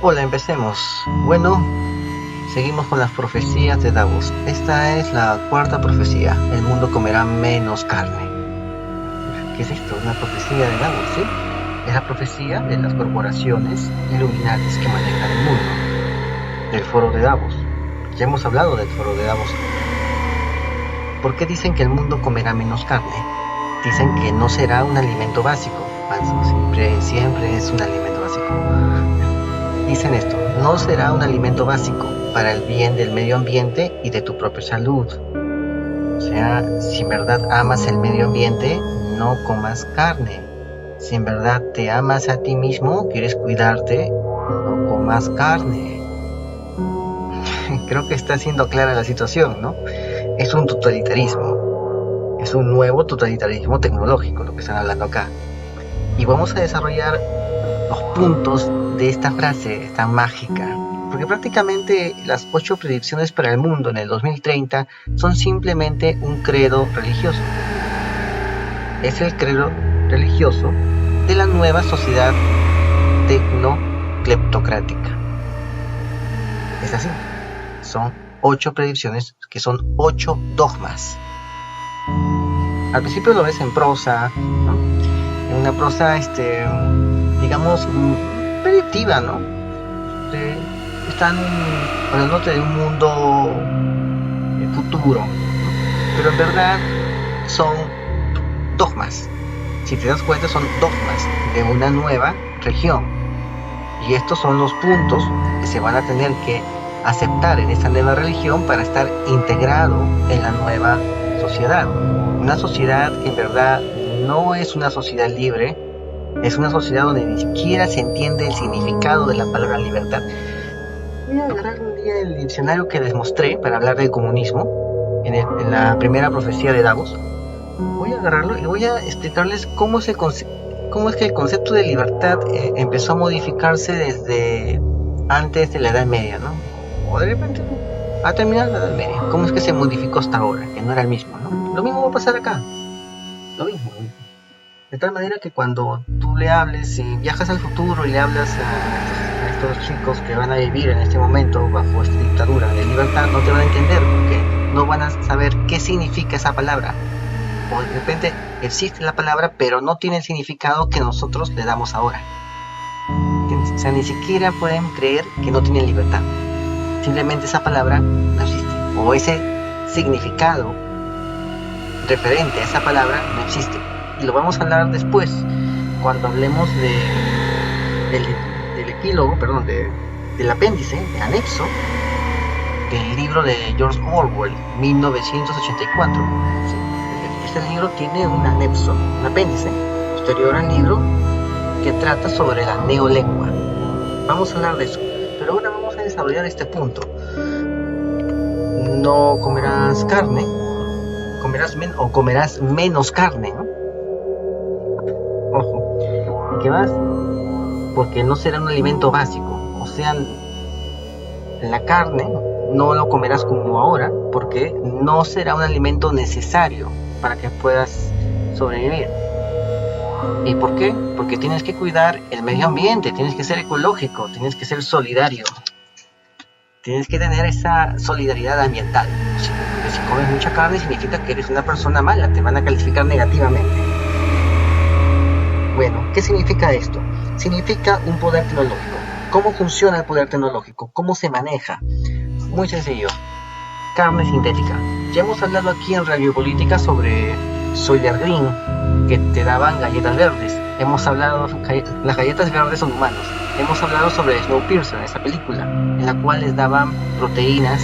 Hola, empecemos. Bueno, seguimos con las profecías de Davos. Esta es la cuarta profecía. El mundo comerá menos carne. ¿Qué es esto? Una profecía de Davos, ¿sí? Es la profecía de las corporaciones iluminatis que manejan el mundo. Del foro de Davos. Ya hemos hablado del foro de Davos. ¿Por qué dicen que el mundo comerá menos carne? Dicen que no será un alimento básico. Siempre es un alimento básico. Dicen esto, no será un alimento básico para el bien del medio ambiente y de tu propia salud. O sea, si en verdad amas el medio ambiente, no comas carne. Si en verdad te amas a ti mismo, quieres cuidarte, no comas carne. Creo que está siendo clara la situación, ¿no? Es un totalitarismo. Es un nuevo totalitarismo tecnológico lo que están hablando acá. Y vamos a desarrollar los puntos de esta frase tan mágica, porque prácticamente las 8 predicciones para el mundo en el 2030 son simplemente un credo religioso. Es el credo religioso de la nueva sociedad tecnocleptocrática. Es así, son 8 predicciones que son 8 dogmas. Al principio lo ves en prosa, ¿no? En una prosa, digamos, predictiva, ¿no? Están hablándote de un mundo futuro, ¿no? Pero en verdad son dogmas. Si te das cuenta, son dogmas de una nueva región. Y estos son los puntos que se van a tener que aceptar en esta nueva religión para estar integrado en la nueva sociedad. Una sociedad que en verdad no es una sociedad libre, es una sociedad donde ni siquiera se entiende el significado de la palabra libertad. Voy a agarrar un día el diccionario que les mostré para hablar del comunismo en la primera profecía de Davos. Voy a agarrarlo y voy a explicarles cómo es que el concepto de libertad empezó a modificarse desde antes de la Edad Media, ¿no? O de repente a terminar la Edad Media. Cómo es que se modificó hasta ahora, que no era el mismo, ¿no? Lo mismo va a pasar acá. Lo mismo. De tal manera que cuando tú le hables y viajas al futuro y le hablas a estos chicos que van a vivir en este momento bajo esta dictadura de libertad, no te van a entender porque no van a saber qué significa esa palabra. O de repente existe la palabra, pero no tiene el significado que nosotros le damos ahora. O sea, ni siquiera pueden creer que no tienen libertad. Simplemente esa palabra no existe. O ese significado referente a esa palabra no existe. Y lo vamos a hablar después, cuando hablemos del epílogo, del apéndice, del anexo, del libro de George Orwell, 1984. Este libro tiene un anexo, un apéndice, posterior al libro, que trata sobre la neolengua. Vamos a hablar de eso, pero ahora vamos a desarrollar este punto. No comerás carne, comerás menos carne, ¿no? Ojo, ¿qué más? Porque no será un alimento básico, o sea, la carne no lo comerás como ahora, porque no será un alimento necesario para que puedas sobrevivir. ¿Y por qué? Porque tienes que cuidar el medio ambiente, tienes que ser ecológico, tienes que ser solidario, tienes que tener esa solidaridad ambiental. Porque si comes mucha carne significa que eres una persona mala, te van a calificar negativamente. Bueno, ¿qué significa esto? Significa un poder tecnológico. ¿Cómo funciona el poder tecnológico? ¿Cómo se maneja? Muy sencillo. Carne sintética. Ya hemos hablado aquí en Radio Política sobre Soylent Green, que te daban galletas verdes. Hemos hablado, las galletas verdes son humanos. Hemos hablado sobre Snowpiercer, esa película, en la cual les daban proteínas,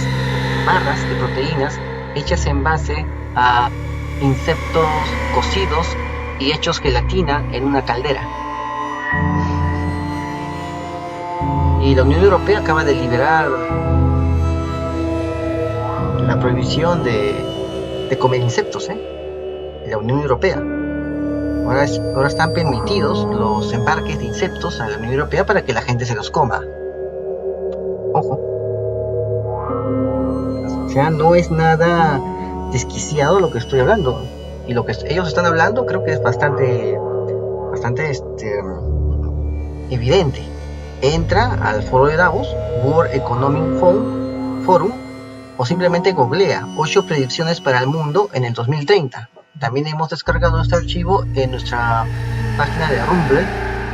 barras de proteínas, hechas en base a insectos cocidos y hechos gelatina en una caldera. Y la Unión Europea acaba de liberar la prohibición de comer insectos, la Unión Europea. Ahora están permitidos los embarques de insectos a la Unión Europea para que la gente se los coma. Ojo. O sea, no es nada desquiciado lo que estoy hablando. Y lo que ellos están hablando creo que es bastante evidente. entra al foro de Davos, World Economic Forum, o simplemente googlea 8 predicciones para el mundo en el 2030. También hemos descargado este archivo en nuestra página de Rumble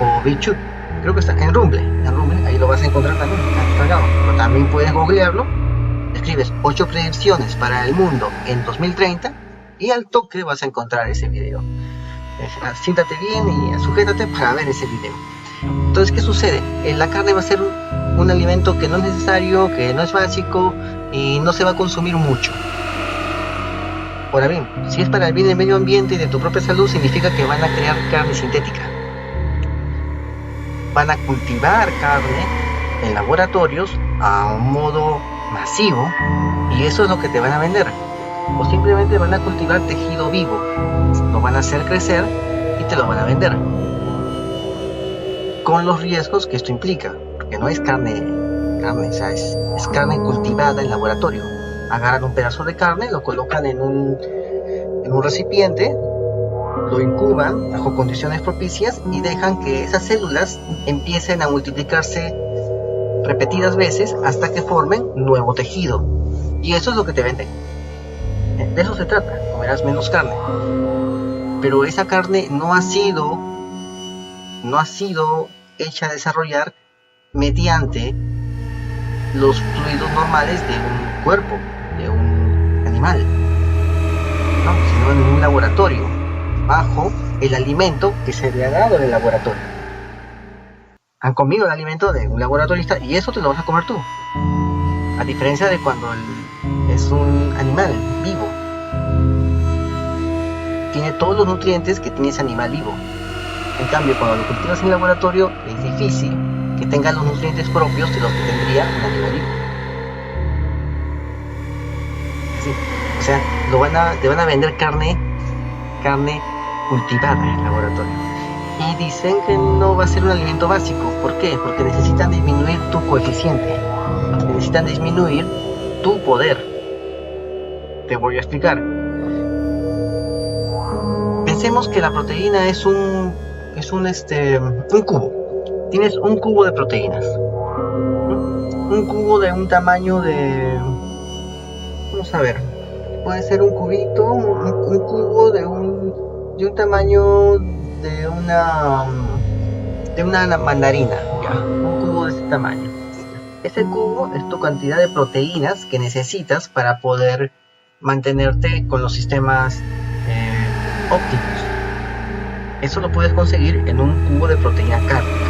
o BitChute. Creo que está en Rumble, ahí lo vas a encontrar también, está descargado. Pero también puedes googlearlo, escribes 8 predicciones para el mundo en 2030 y al toque vas a encontrar ese video. Siéntate bien y sujétate para ver ese video. Entonces, ¿qué sucede? La carne va a ser un alimento que no es necesario, que no es básico y no se va a consumir mucho. Ahora bien, si es para el bien del medio ambiente y de tu propia salud, significa que van a crear carne sintética. Van a cultivar carne en laboratorios a un modo masivo y eso es lo que te van a vender. O simplemente van a cultivar tejido vivo, lo van a hacer crecer y te lo van a vender. Con los riesgos que esto implica, porque no es carne, o sea, es carne cultivada en laboratorio. Agarran un pedazo de carne, lo colocan en un recipiente, lo incuban bajo condiciones propicias y dejan que esas células empiecen a multiplicarse repetidas veces hasta que formen nuevo tejido. Y eso es lo que te venden. De eso se trata, comerás menos carne. Pero esa carne no ha sido hecha a desarrollar mediante los fluidos normales de un cuerpo, de un animal, ¿no? Sino en un laboratorio, bajo el alimento que se le ha dado en el laboratorio. Han comido el alimento de un laboratorista y eso te lo vas a comer tú. A diferencia de cuando es un animal vivo. Tiene todos los nutrientes que tiene ese animal vivo. En cambio, cuando lo cultivas en laboratorio, es difícil que tenga los nutrientes propios de los que tendría un animal vivo. Así. O sea, te van a vender carne cultivada en el laboratorio. Y dicen que no va a ser un alimento básico. ¿Por qué? Porque necesitan disminuir tu coeficiente. Necesitan disminuir tu poder. Te voy a explicar. Pensemos que la proteína es un cubo. Tienes un cubo de proteínas. Un cubo de un tamaño de... Vamos a ver. Puede ser un cubito, un cubo de un tamaño de una mandarina. Ya, un cubo de ese tamaño. Ese cubo es tu cantidad de proteínas que necesitas para poder mantenerte con los sistemas óptimos. Eso lo puedes conseguir en un cubo de proteína cárnica.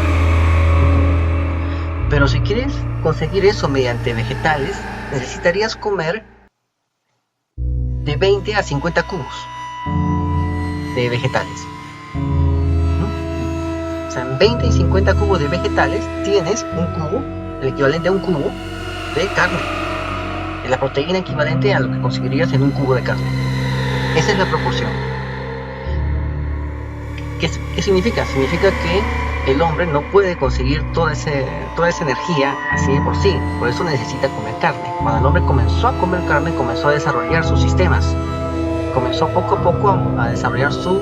Pero si quieres conseguir eso mediante vegetales, necesitarías comer de 20 a 50 cubos de vegetales. O sea, en 20 y 50 cubos de vegetales tienes un cubo, el equivalente a un cubo de carne. La proteína equivalente a lo que conseguirías en un cubo de carne. Esa es la proporción. ¿Qué significa? Significa que el hombre no puede conseguir toda esa energía así de por sí. Por eso necesita comer carne. Cuando el hombre comenzó a comer carne, comenzó a desarrollar sus sistemas. Comenzó poco a poco a desarrollar su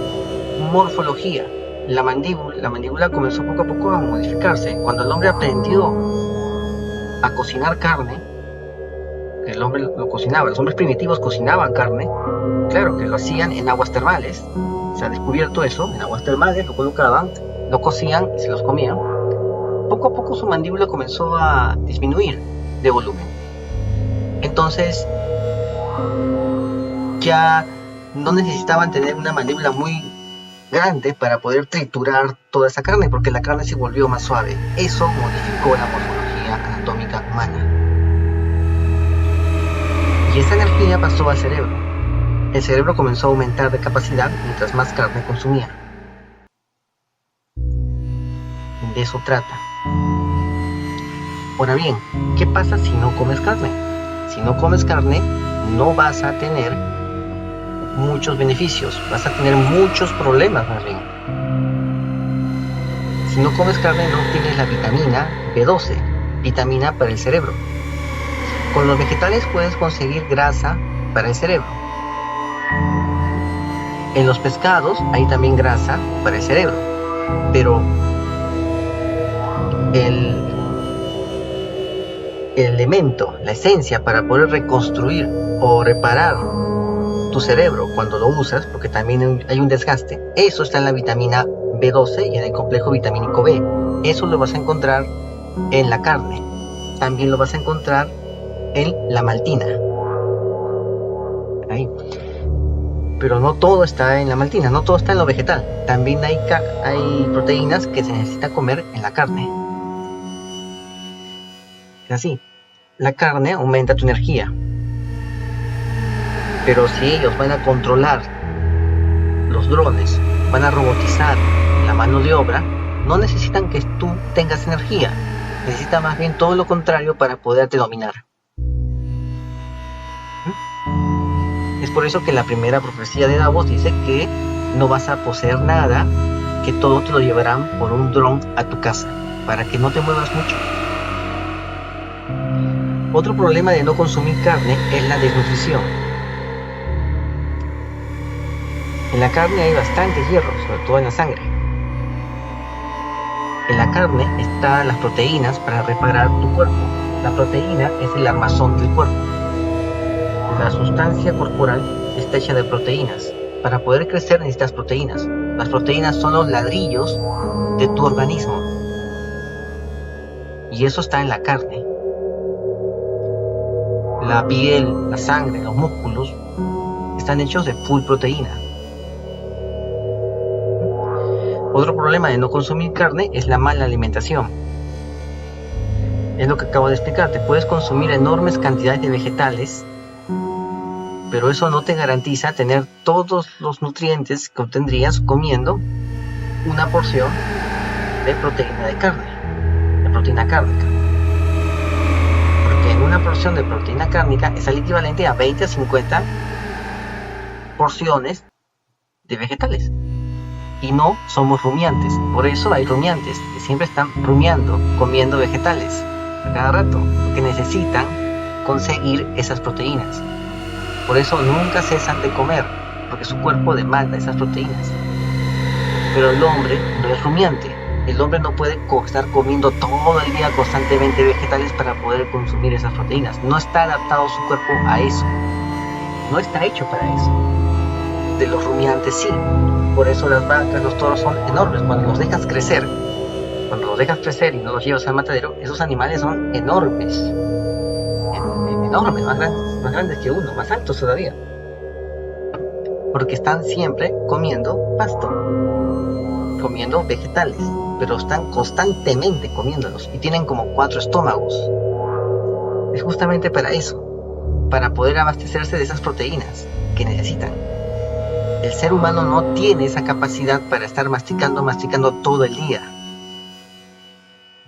morfología. La mandíbula comenzó poco a poco a modificarse. Cuando el hombre aprendió a cocinar carne, el hombre lo cocinaba, los hombres primitivos cocinaban carne, claro que lo hacían en aguas termales. Se ha descubierto eso, en aguas termales lo colocaban, lo cocían y se los comían. Poco a poco su mandíbula comenzó a disminuir de volumen. Entonces ya no necesitaban tener una mandíbula muy grande para poder triturar toda esa carne, porque la carne se volvió más suave. Eso modificó la morfología anatómica humana. Y esa energía pasó al cerebro. El cerebro comenzó a aumentar de capacidad mientras más carne consumía. De eso trata. Ahora bien, ¿qué pasa si no comes carne? Si no comes carne, no vas a tener muchos beneficios, vas a tener muchos problemas más bien. Si no comes carne, no tienes la vitamina B12, vitamina para el cerebro. Con los vegetales puedes conseguir grasa para el cerebro. En los pescados hay también grasa para el cerebro, pero el el elemento, la esencia para poder reconstruir o reparar tu cerebro cuando lo usas, porque también hay un desgaste, eso está en la vitamina B12 y en el complejo vitamínico B. Eso lo vas a encontrar en la carne. También lo vas a encontrar en la maltina. Ahí. Pero no todo está en la maltina, no todo está en lo vegetal. También hay proteínas que se necesita comer en la carne. Es así. La carne aumenta tu energía. Pero si ellos van a controlar los drones, van a robotizar la mano de obra, no necesitan que tú tengas energía. Necesitan más bien todo lo contrario para poderte dominar. Es por eso que la primera profecía de Davos dice que no vas a poseer nada, que todo te lo llevarán por un dron a tu casa, para que no te muevas mucho. Otro problema de no consumir carne es la desnutrición. En la carne hay bastante hierro, sobre todo en la sangre. En la carne están las proteínas para reparar tu cuerpo. La proteína es el armazón del cuerpo. La sustancia corporal está hecha de proteínas. Para poder crecer necesitas proteínas. Las proteínas son los ladrillos de tu organismo. Y eso está en la carne. La piel, la sangre, los músculos están hechos de full proteína. Otro problema de no consumir carne es la mala alimentación. Es lo que acabo de explicarte. Puedes consumir enormes cantidades de vegetales, pero eso no te garantiza tener todos los nutrientes que obtendrías comiendo una porción de proteína de carne, de proteína cárnica. Porque en una porción de proteína cárnica es el equivalente a 20 a 50 porciones de vegetales. Y no somos rumiantes, por eso hay rumiantes que siempre están rumiando, comiendo vegetales a cada rato, porque necesitan conseguir esas proteínas. Por eso nunca cesan de comer, porque su cuerpo demanda esas proteínas. Pero el hombre no es rumiante. El hombre no puede estar comiendo todo el día constantemente vegetales para poder consumir esas proteínas. No está adaptado su cuerpo a eso. No está hecho para eso. De los rumiantes sí. Por eso las vacas, los toros son enormes. Cuando los dejas crecer y no los llevas al matadero, esos animales son enormes. Enormes, más grandes que uno, más altos todavía. Porque están siempre comiendo pasto, comiendo vegetales, pero están constantemente comiéndolos y tienen como 4 estómagos. Es justamente para eso, para poder abastecerse de esas proteínas que necesitan. El ser humano no tiene esa capacidad para estar masticando todo el día.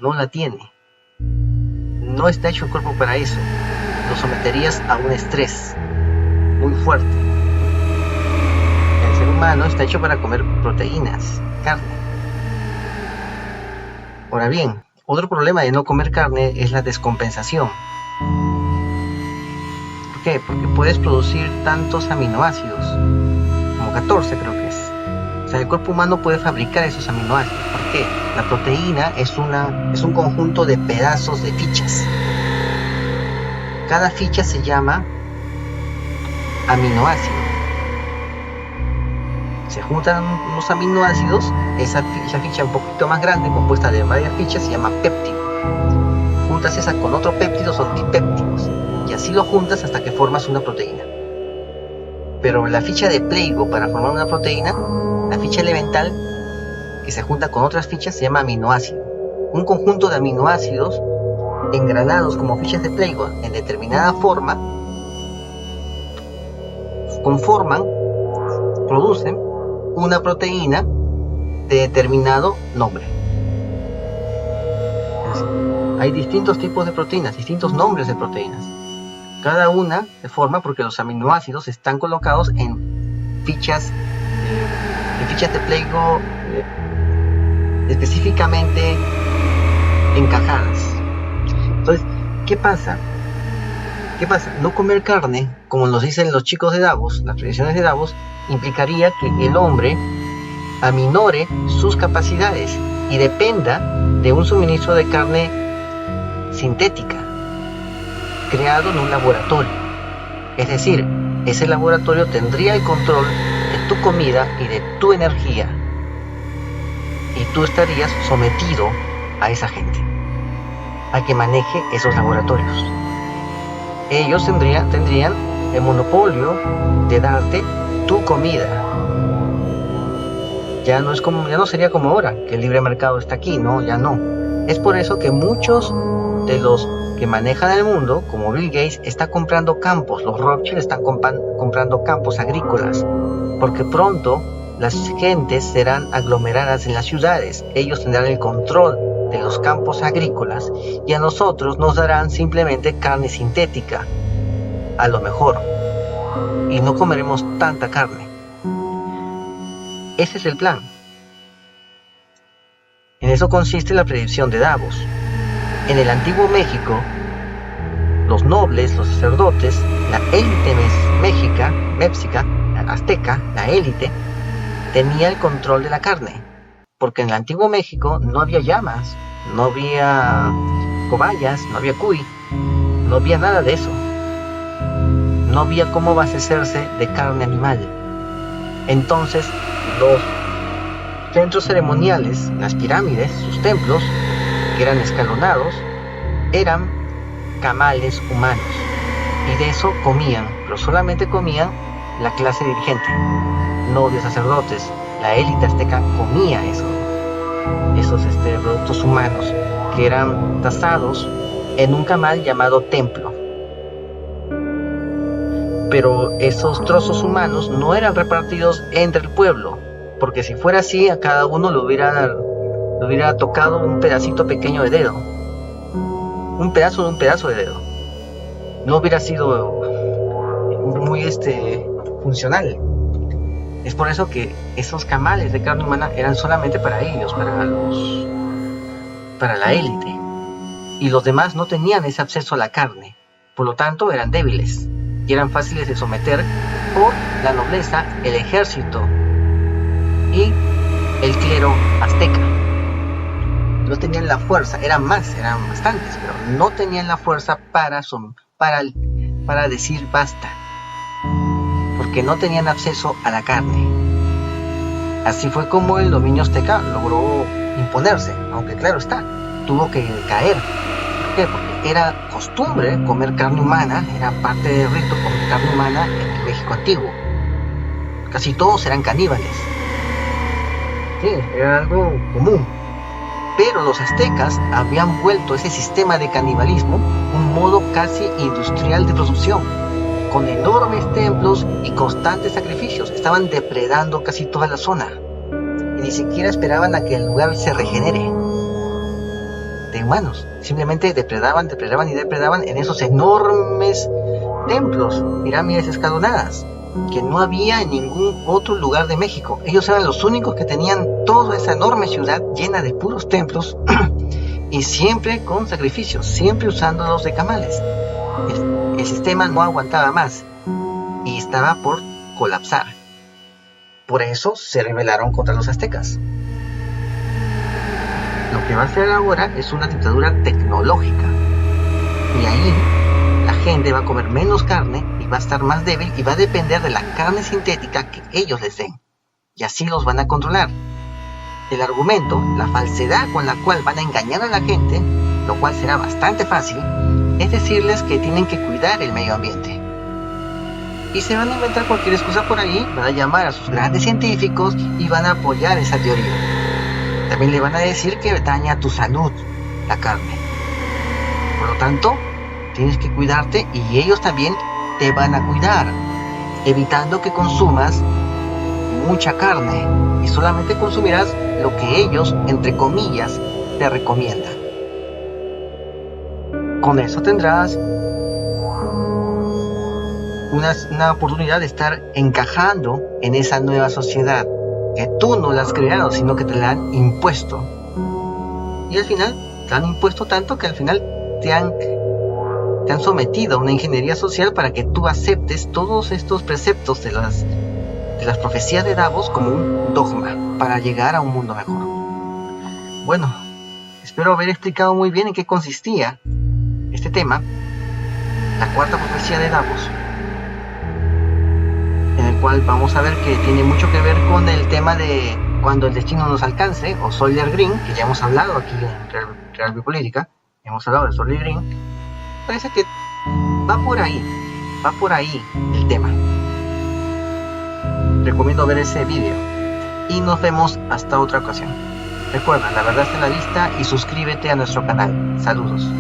No la tiene. No está hecho el cuerpo para eso. Lo someterías a un estrés muy fuerte. El ser humano está hecho para comer proteínas, carne. Ahora bien, otro problema de no comer carne es la descompensación. ¿Por qué? Porque puedes producir tantos aminoácidos, como 14 creo que es. O sea, el cuerpo humano puede fabricar esos aminoácidos. ¿Por qué? La proteína es un conjunto de pedazos de fichas. Cada ficha se llama aminoácido. Se juntan unos aminoácidos, esa ficha un poquito más grande, compuesta de varias fichas, se llama péptido. Juntas esa con otro péptido, son dipéptidos. Y así lo juntas hasta que formas una proteína. Pero la ficha de pleigo para formar una proteína, la ficha elemental, que se junta con otras fichas, se llama aminoácido. Un conjunto de aminoácidos engranados como fichas de pleigo en determinada forma producen una proteína de determinado nombre. Hay distintos tipos de proteínas, distintos nombres de proteínas. Cada una se forma porque los aminoácidos están colocados en fichas de pleigo específicamente encajadas. Entonces, ¿qué pasa? No comer carne, como nos dicen los chicos de Davos, las predicciones de Davos, implicaría que el hombre aminore sus capacidades y dependa de un suministro de carne sintética, creado en un laboratorio. Es decir, ese laboratorio tendría el control de tu comida y de tu energía. Y tú estarías sometido a esa gente, a que maneje esos laboratorios. Ellos tendrían el monopolio de darte tu comida. Ya no sería como ahora, que el libre mercado está aquí, no, ya no. Es por eso que muchos de los que manejan el mundo, como Bill Gates, está comprando campos. Los Rothschild están comprando campos agrícolas, porque pronto las gentes serán aglomeradas en las ciudades. Ellos tendrán el control de los campos agrícolas y a nosotros nos darán simplemente carne sintética, a lo mejor, y no comeremos tanta carne. Ese es el plan. En eso consiste la predicción de Davos. En el antiguo México, los nobles, los sacerdotes, la élite méxica, azteca, la élite, tenía el control de la carne, porque en el antiguo México no había llamas, no había cobayas, no había cuy, no había nada de eso. No había cómo abastecerse de carne animal. Entonces, los centros ceremoniales, las pirámides, sus templos, que eran escalonados, eran camales humanos. Y de eso comían, pero solamente comían la clase dirigente, no de sacerdotes. La élite azteca comía esos productos humanos que eran tasados en un camal llamado templo. Pero esos trozos humanos no eran repartidos entre el pueblo, porque si fuera así, a cada uno le hubiera tocado un pedacito pequeño de dedo, un pedazo de dedo. No hubiera sido muy funcional. Es por eso que esos camales de carne humana eran solamente para ellos, para la élite, y los demás no tenían ese acceso a la carne. Por lo tanto, eran débiles y eran fáciles de someter por la nobleza, el ejército y el clero azteca. No tenían la fuerza, eran bastantes, pero no tenían la fuerza para decir basta, porque no tenían acceso a la carne. Así fue como el dominio azteca logró imponerse, aunque claro está, tuvo que caer. ¿Por qué? Porque era costumbre comer carne humana, era parte del rito comer carne humana en el México antiguo. Casi todos eran caníbales. Sí, era algo común. Pero los aztecas habían vuelto ese sistema de canibalismo un modo casi industrial de producción, con enormes templos y constantes sacrificios. Estaban depredando casi toda la zona y ni siquiera esperaban a que el lugar se regenere de humanos. Simplemente depredaban en esos enormes templos, pirámides escalonadas, que no había en ningún otro lugar de México. Ellos eran los únicos que tenían toda esa enorme ciudad llena de puros templos y siempre con sacrificios, siempre usándolos de camales. El sistema no aguantaba más y estaba por colapsar. Por eso se rebelaron contra los aztecas. Lo que va a hacer ahora es una dictadura tecnológica, y ahí la gente va a comer menos carne y va a estar más débil y va a depender de la carne sintética que ellos les den, y así los van a controlar. El argumento, la falsedad con la cual van a engañar a la gente, lo cual será bastante fácil, es decirles que tienen que cuidar el medio ambiente. Y se van a inventar cualquier excusa por ahí, van a llamar a sus grandes científicos y van a apoyar esa teoría. También le van a decir que daña tu salud la carne. Por lo tanto, tienes que cuidarte y ellos también te van a cuidar, evitando que consumas mucha carne y solamente consumirás lo que ellos, entre comillas, te recomiendan. Con eso tendrás una oportunidad de estar encajando en esa nueva sociedad que tú no la has creado, sino que te la han impuesto. Y al final te han impuesto tanto que al final te han sometido a una ingeniería social para que tú aceptes todos estos preceptos de las profecías de Davos como un dogma para llegar a un mundo mejor. Bueno, espero haber explicado muy bien en qué consistía este tema la cuarta profecía de Davos, en el cual vamos a ver que tiene mucho que ver con el tema de cuando el destino nos alcance, o Soylent Green, que ya hemos hablado aquí en Real Biopolítica, hemos hablado de Soylent Green. Parece que va por ahí el tema. Recomiendo ver ese vídeo y nos vemos hasta otra ocasión. Recuerda, la verdad está en la vista y suscríbete a nuestro canal. Saludos.